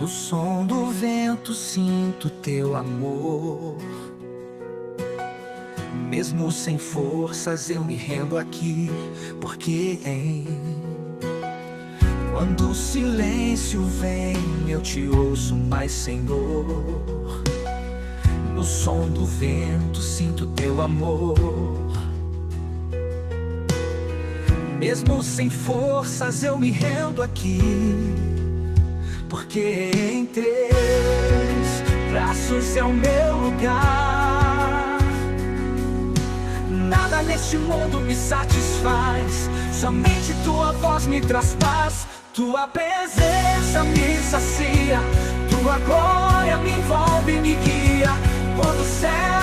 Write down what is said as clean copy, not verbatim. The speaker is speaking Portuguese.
No som do vento sinto teu amor. Mesmo sem forças eu me rendo aqui, porque quando o silêncio vem eu te ouço mais, Senhor. No som do vento sinto teu amor. Mesmo sem forças eu me rendo aqui, porque em teus braços é o meu lugar. Nada neste mundo me satisfaz, somente tua voz me traz paz. Tua presença me sacia, tua glória me envolve e me guia. Quando o céu